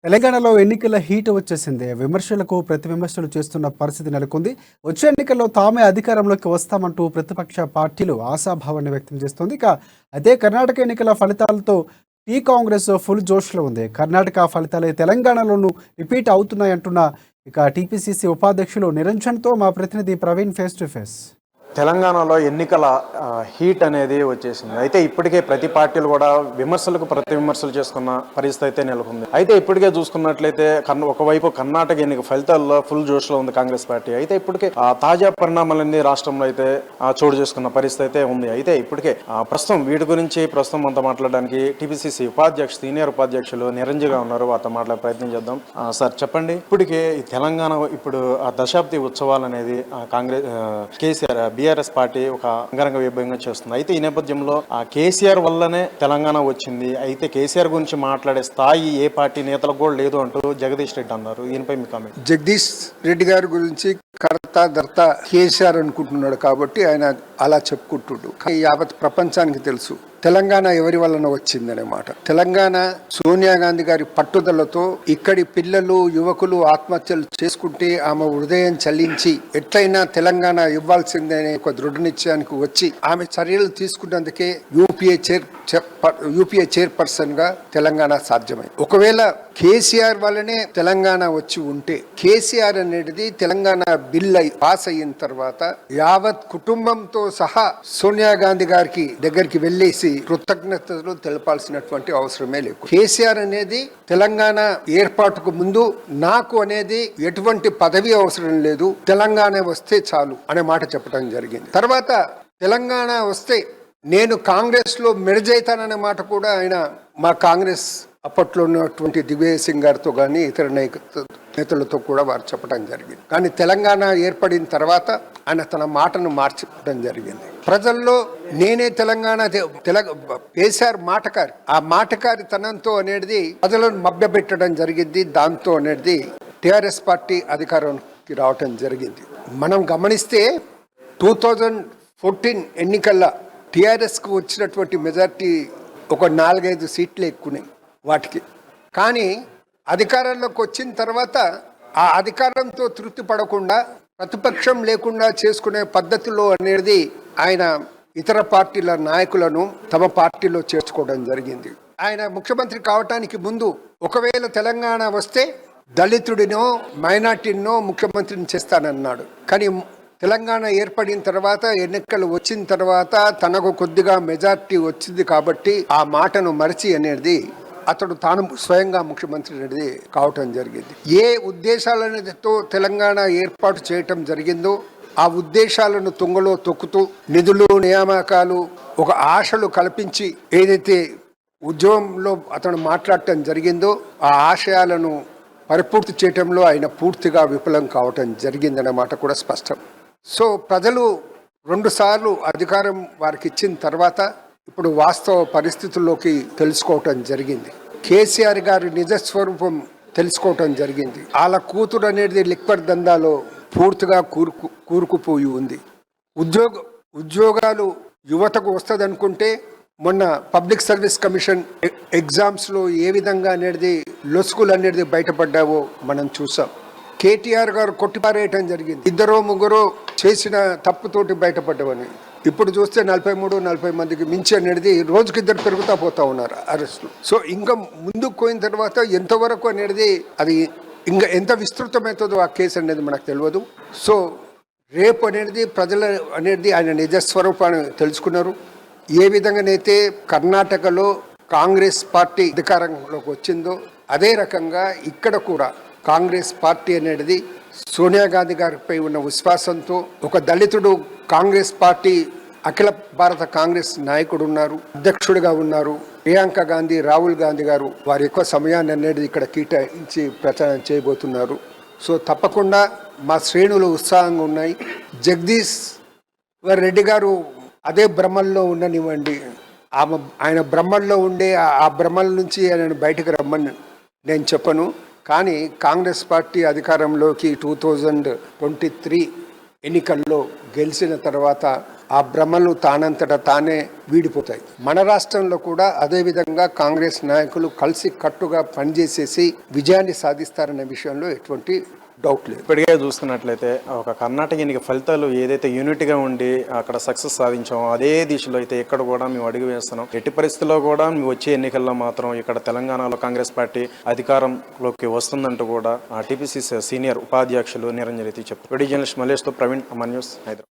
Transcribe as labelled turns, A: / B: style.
A: తెలంగాణలో ఎన్నికల హీట్ వచ్చేసింది. విమర్శలకు ప్రతి విమర్శలు చేస్తున్న పరిస్థితి నెలకొంది. వచ్చే ఎన్నికల్లో తామే అధికారంలోకి వస్తామంటూ ప్రతిపక్ష పార్టీలు ఆశాభావాన్ని వ్యక్తం చేస్తోంది. అదే కర్ణాటక ఎన్నికల ఫలితాలతో కాంగ్రెస్ ఫుల్ జోష్లో ఉంది. కర్ణాటక ఫలితాలే తెలంగాణలోనూ రిపీట్ అవుతున్నాయంటున్న టీపీసీసీ ఉపాధ్యక్షులు నిరంజన్తో మా ప్రతినిధి ప్రవీణ్ ఫేస్ టు ఫేస్.
B: తెలంగాణలో ఎన్నికల హీట్ అనేది వచ్చేసింది. అయితే ఇప్పటికే ప్రతి పార్టీలు కూడా విమర్శలకు ప్రతి విమర్శలు చేసుకున్న పరిస్థితి అయితే నెలకొంది. అయితే ఇప్పటికే చూసుకున్నట్లయితే ఒకవైపు కర్ణాటక ఎన్నిక ఫలితాల్లో ఫుల్ జోష్లో ఉంది కాంగ్రెస్ పార్టీ. అయితే ఇప్పటికే తాజా పరిణామాలన్నీ రాష్ట్రంలో అయితే చోటు చేసుకున్న పరిస్థితి అయితే ఉంది. అయితే ఇప్పటికే ప్రస్తుతం వీటి గురించి అంతా మాట్లాడడానికి టీపీసీసీ సీనియర్ ఉపాధ్యక్షులు నిరంజన్ ఉన్నారు. వారితో మాట్లాడే ప్రయత్నం చేద్దాం. సార్ చెప్పండి, ఇప్పటికే ఈ తెలంగాణ ఇప్పుడు దశాబ్ది ఉత్సవాలు అనేది కాంగ్రెస్ కేసీఆర్ బీఆర్ఎస్ పార్టీ ఒక అంగరంగ వైభవంగా చేస్తుంది. అయితే ఈ నేపథ్యంలో కేసీఆర్ వల్లనే తెలంగాణ వచ్చింది. అయితే కేసీఆర్ గురించి మాట్లాడే స్థాయి ఏ పార్టీ నేతలకు కూడా లేదు అంటూ జగదీష్ రెడ్డి అన్నారు. దీనిపై మీ కామెంట్.
C: జగదీష్ రెడ్డి గారి గురించి కర్త దర్త కేసీఆర్ అనుకుంటున్నాడు కాబట్టి ఆయన అలా చెప్పుకుంటున్నాడు. యావత్ ప్రపంచానికి తెలుసు తెలంగాణ ఎవరి వలన వచ్చిందనే మాట. తెలంగాణ సోనియా గాంధీ గారి పట్టుదలతో ఇక్కడి పిల్లలు యువకులు ఆత్మహత్యలు చేసుకుంటే ఆమె హృదయం చలించి ఎట్లయినా తెలంగాణ ఇవ్వాల్సిందనే ఒక దృఢ నిశ్చయానికి వచ్చి ఆమె చర్యలు తీసుకున్నందుకే యూపీఏ చైర్పర్సన్ గా తెలంగాణ సాధ్యమైంది. ఒకవేళ కేసీఆర్ వల్లనే తెలంగాణ వచ్చి ఉంటే కేసీఆర్ అనేది తెలంగాణ బిల్ పాస్ అయిన తర్వాత యావత్ కుటుంబంతో సహా సోనియా గాంధీ గారికి దగ్గరికి వెళ్ళేసి కృతజ్ఞతలు తెలపాల్సినటువంటి అవసరమే లేదు. కేసీఆర్ అనేది తెలంగాణ ఏర్పాటుకు ముందు నాకు అనేది ఎటువంటి పదవి అవసరం లేదు, తెలంగాణ వస్తే చాలు అనే మాట చెప్పడం జరిగింది. తర్వాత తెలంగాణ వస్తే నేను కాంగ్రెస్ లో మెర్జ్ అవుతాననే మాట కూడా ఆయన మా కాంగ్రెస్ అప్పట్లో ఉన్నటువంటి దిగ్విజయ్ సింగ్ గారితో కానీ ఇతర నేతలతో కూడా వారు చెప్పడం జరిగింది. కానీ తెలంగాణ ఏర్పడిన తర్వాత ఆయన తన మాటను మార్చడం జరిగింది. ప్రజల్లో నేనే తెలంగాణ కేసీఆర్ మాటకారి, ఆ మాటకారి తనంతో అనేది ప్రజలను మభ్యపెట్టడం జరిగింది. దాంతో అనేది టీఆర్ఎస్ పార్టీ అధికారానికి రావటం జరిగింది. మనం గమనిస్తే 2014 ఎన్నికల్లో టీఆర్ఎస్కు వచ్చినటువంటి మెజార్టీ ఒక 4-5 సీట్లు ఎక్కున్నాయి వాటికి. కానీ అధికారంలోకి వచ్చిన తర్వాత ఆ అధికారంతో తృప్తి పడకుండా ప్రతిపక్షం లేకుండా చేసుకునే పద్ధతిలో అనేది ఆయన ఇతర పార్టీల నాయకులను తమ పార్టీలో చేర్చుకోవడం జరిగింది. ఆయన ముఖ్యమంత్రి కావటానికి ముందు ఒకవేళ తెలంగాణ వస్తే దళితుడినో మైనార్టీనో ముఖ్యమంత్రిని చేస్తానన్నాడు. కానీ తెలంగాణ ఏర్పడిన తర్వాత ఎన్నికలు వచ్చిన తర్వాత తనకు కొద్దిగా మెజార్టీ వచ్చింది కాబట్టి ఆ మాటను మరిచి అనేది అతడు తాను స్వయంగా ముఖ్యమంత్రి అనేది కావటం జరిగింది. ఏ ఉద్దేశాలతో తెలంగాణ ఏర్పాటు చేయటం జరిగిందో ఆ ఉద్దేశాలను తుంగలో తొక్కుతూ నిధులు నియామకాలు ఒక ఆశలు కల్పించి ఏదైతే ఉద్యమంలో అతను మాట్లాడటం జరిగిందో ఆ ఆశయాలను పరిపూర్తి చేయటంలో ఆయన పూర్తిగా విఫలం కావటం జరిగిందన్నమాట కూడా స్పష్టం. సో ప్రజలు 2 సార్లు అధికారం వారికి ఇచ్చిన తర్వాత ఇప్పుడు వాస్తవ పరిస్థితుల్లోకి తెలుసుకోవటం జరిగింది. కేసీఆర్ గారి నిజస్వరూపం తెలుసుకోవటం జరిగింది. వాళ్ళ కూతురు అనేది లిక్వర్ దందాలో పూర్తిగా కూరుకుపోయి ఉంది. ఉద్యోగాలు యువతకు వస్తుంది అనుకుంటే మొన్న పబ్లిక్ సర్వీస్ కమిషన్ ఎగ్జామ్స్లో ఏ విధంగా అనేది లొసుగులు అనేది బయటపడ్డావో మనం చూసాం. కేటీఆర్ గారు కొట్టిపారేయటం జరిగింది. 2-3 చేసిన తప్పుతోటి బయటపడ్డామని. ఇప్పుడు చూస్తే 43-40 మందికి మించి అనేది రోజుకి 2 పెరుగుతా పోతా ఉన్నారు అరెస్టులు. సో ఇంకా ముందుకు పోయిన తర్వాత ఎంతవరకు అనేది అది ఇంకా ఎంత విస్తృతమవుతుందో ఆ కేసు అనేది మనకు తెలియదు. సో రేపు అనేది ప్రజలు అనేది ఆయన నిజస్వరూపాన్ని తెలుసుకున్నారు. ఏ విధంగానైతే కర్ణాటకలో కాంగ్రెస్ పార్టీ అధికారంలోకి వచ్చిందో అదే రకంగా ఇక్కడ కూడా కాంగ్రెస్ పార్టీ అనేది సోనియా గాంధీ గారిపై ఉన్న విశ్వాసంతో ఒక దళితుడు కాంగ్రెస్ పార్టీ అఖిల భారత కాంగ్రెస్ నాయకుడు ఉన్నారు, అధ్యక్షుడిగా ఉన్నారు. ప్రియాంక గాంధీ, రాహుల్ గాంధీ గారు వారి ఎక్కువ సమయాన్ని అనేది ఇక్కడ కేటాయించి ప్రచారం చేయబోతున్నారు. సో తప్పకుండా మా శ్రేణులు ఉత్సాహంగా ఉన్నాయి. జగదీష్ రెడ్డి గారు అదే భ్రమల్లో ఉండనివ్వండి. ఆయన భ్రమల్లో ఉండే ఆ భ్రమల నుంచి ఆయన బయటకు రమ్మని నేను చెప్పను. కానీ కాంగ్రెస్ పార్టీ అధికారంలోకి 2023 ఎన్నికల్లో గెలిచిన తర్వాత ఆ భ్రమలు తానంతట తానే వీడిపోతాయి. మన రాష్ట్రంలో కూడా అదే విధంగా కాంగ్రెస్ నాయకులు కలిసి కట్టుగా పనిచేసేసి విజయాన్ని సాధిస్తారనే విషయంలో ఎటువంటి డౌట్ లేదు.
B: ఇప్పటికే చూస్తున్నట్లయితే ఒక కర్ణాటక ఎన్నిక ఫలితాలు ఏదైతే యూనిట్గా ఉండి అక్కడ సక్సెస్ సాధించామో అదే దిశలో అయితే ఇక్కడ కూడా మేము అడుగు వేస్తున్నాం. ఎట్టి పరిస్థితుల్లో కూడా మేము వచ్చే ఎన్నికల్లో మాత్రం ఇక్కడ తెలంగాణలో కాంగ్రెస్ పార్టీ అధికారంలోకి వస్తుందంటూ కూడా టీపీసీ సీనియర్ ఉపాధ్యక్షులు నిరంజన్ రెడ్డి చెప్పారు. జర్నలిస్ట్ మల్లేష్తో ప్రవీణ్, అమన్ న్యూస్, హైదరాబాద్.